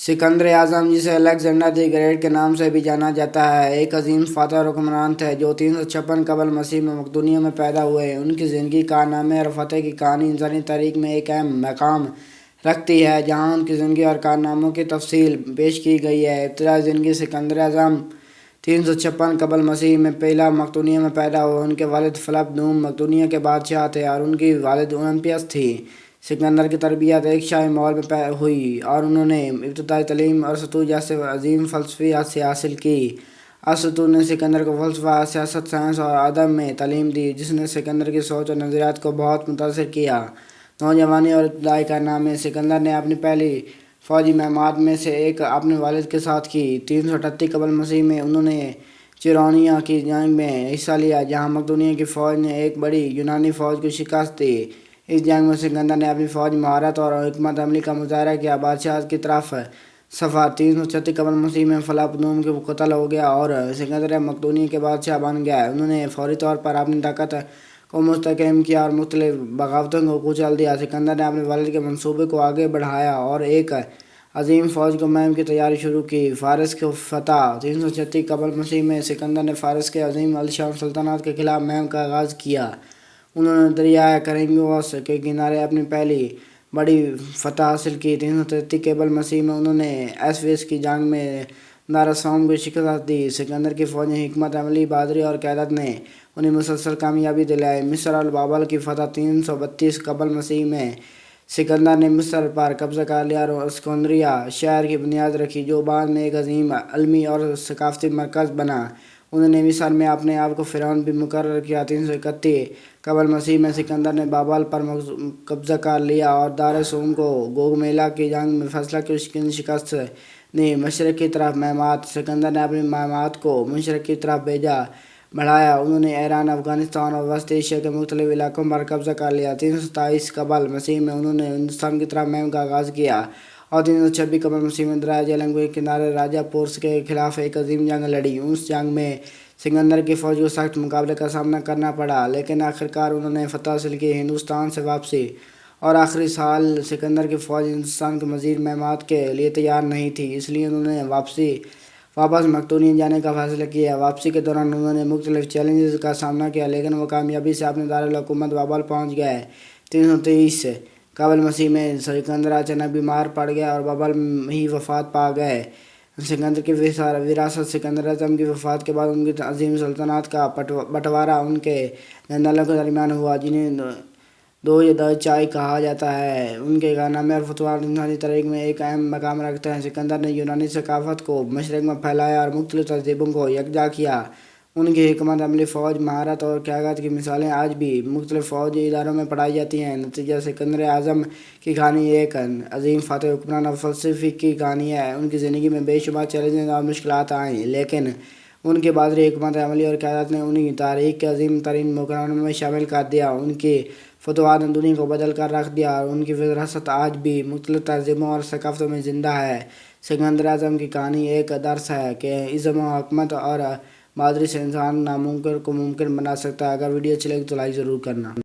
सिकंदर आज़म, जिसे Alexander the great के नाम से भी जाना जाता है, एक अजीम फातह और हुक्मरान थे जो 356 कबल मसीह में मकदूनिया में पैदा हुए। उनकी ज़िंदगी, कारनामे और फतह की कहानी इंसानी तारीख में एक अहम मकाम रखती है, जहाँ उनकी ज़िंदगी और कारनामों की तफसील पेश की गई है। इब्तदाई ज़िंदगी: सिकंदर आज़म 356 कबल मसीह में पहला मकदूनिया में पैदा हुए। उनके वालिद फ़लप नूम मकदूनिया के बादशाह थे और उनकी वालिद ओलंपियस थी। सिकंदर की तरबियत एक शाही माहौल में हुई और उन्होंने इब्तदाई तालीम अरस्तू जैसे अजीम फ़लसफ़ी से हासिल की। अरस्तू ने सिकंदर को फ़लसफ़ा, सियासत, साइंस और अदब में तालीम दी, जिसने सिकंदर की सोच और नज़रियात को बहुत मुतासिर किया। नौजवानी और इब्तदाई कारनामे: सिकंदर ने अपनी पहली फ़ौजी महमात में से एक अपने वालिद के साथ की। 338 कबल मसीह में उन्होंने चिरौनिया की जंग में हिस्सा लिया, जहाँ मकदूनिया की फ़ौज ने एक बड़ी यूनानी फ़ौज को शिकस्त दी। इस जंग में सिकंदर ने अपनी फ़ौज महारत और हिकमत अमली का मुजाहरा किया। बादशाह की तरफ सफ़र: 336 कबल मसीह में फ़लप नूम के कत्ल हो गया और सिकंदर मकदूनिया के बादशाह बन गया। उन्होंने फौरी तौर पर अपनी ताकत को मुस्तहकम किया और मुख्तलिफ बगावतों को कुचल दिया। सिकंदर ने अपने वालिद के मंसूबे को आगे बढ़ाया और एक अजीम फ़ौज को मुहिम की तैयारी शुरू की। फ़ारस की फ़तह: 336 कबल मसीह में सिकंदर ने फ़ारस के अजीम अलशान सल्तनत के खिलाफ मुहिम का आगाज़ किया। उन्होंने दरियाए करेनियोस के किनारे अपनी पहली बड़ी फ़तह हासिल की। 333 कबल मसीह में उन्होंने एसफेस की जंग में दारसौम को शिकस्त दी। सिकंदर की फ़ौज में हिकमत अमली, बहादुरी और क़यादत ने उन्हें मुसलसल कामयाबी दिलाई। मिस्र और बाबल की फ़तह: 332 कबल मसीह में सिकंदर ने मिस्र पर कब्ज़ा कर लिया और इस्कंदरिया शहर की बुनियाद रखी, जो बाद में एक अजीम अलमी और सकाफ़ती मरकज़ बना। उन्होंने मिस्र में अपने आप को फ़िरौन भी मुकर्रर किया। 331 कबल मसीह में सिकंदर ने बाबल पर कब्ज़ा कर लिया और दारसूम को गोगमेला की जंग में फैसला की शिकस्त ने। मशरक़ की तरफ महमात: सिकंदर ने अपनी महमात को मशरक़ की तरफ भेजा बढ़ाया। उन्होंने ईरान, अफ़गानिस्तान और वस्त एशिया के मुख्तलिफ इलाकों पर कब्ज़ा कर लिया। 327 कबल मसीह में उन्होंने हिंदुस्तान की तरफ मुहिम का आगाज़ किया और 326 कबल मसीह में दरियाए जेलंग के किनारे राजा पोर्स के खिलाफ एक अजीम जंग लड़ी। उस जंग में सिकंदर की फ़ौज को सख्त मुकाबले का सामना करना पड़ा, लेकिन आखिरकार उन्होंने फ़तह हासिल की। हिंदुस्तान से वापसी और आखिरी साल: सिकंदर की फ़ौज हिंदुस्तान के मज़ीद महमात के लिए तैयार नहीं थी, इसलिए उन्होंने वापस मकदूनिया जाने का फ़ैसला किया। वापसी के दौरान उन्होंने मुख्तलिफ चैलेंजेस का सामना किया, लेकिन वो कामयाबी से अपने दारुल हुकूमत बाबल पहुँच गए। 323 कबल मसीह में सिकंदर अचानक बीमार पड़ गया और बाबल ही वफ़ात पा गए। सिकंदर की विरासत: सिकंदर आज़म की वफ़ात के बाद उनकी अजीम सल्तनत का बंटवारा उनके जनरलों के दरमियान हुआ, जिन्हें दो या दो चाय कहा जाता है। उनके कारनामे और फतवाहत इंसानी तारीख में एक अहम मकाम रखते हैं। सिकंदर ने यूनानी सकाफ़त को मशरक़ में फैलाया और मुख्तलिफ तहज़ीबों को यकजा किया। उनकी हिकमत अमली, फ़ौज, महारत और क़यादत की मिसालें आज भी मुख्तलिफ फ़ौजी इदारों में पढ़ाई जाती हैं। नतीजा: सिकंदर आज़म की कहानी एक अजीम फ़ातह, हुक्मरान और फ़लसफ़ी की कहानी है। उनकी ज़िंदगी में बेशुमार चैलेंजेस और मुश्किलात आईं, लेकिन उनकी बहादुरी, हिकमत अमली और क़यादत ने उन्हें तारीख़ के अजीम तरीन मुकर्रमों में शामिल कर दिया। उनकी फतवाहत ने दुनिया को बदल कर रख दिया और उनकी विरासत आज भी मुख्तलिफ तहज़ीबों और सकाफ़तों में ज़िंदा है। सिकंदर आज़म की कहानी एक दर्स है कि इज़्ज़त, हिकमत और बहादुरी से इंसान नामुमकिन को मुमकिन बना सकता है। अगर वीडियो अच्छी लगी तो लाइक ज़रूर करना।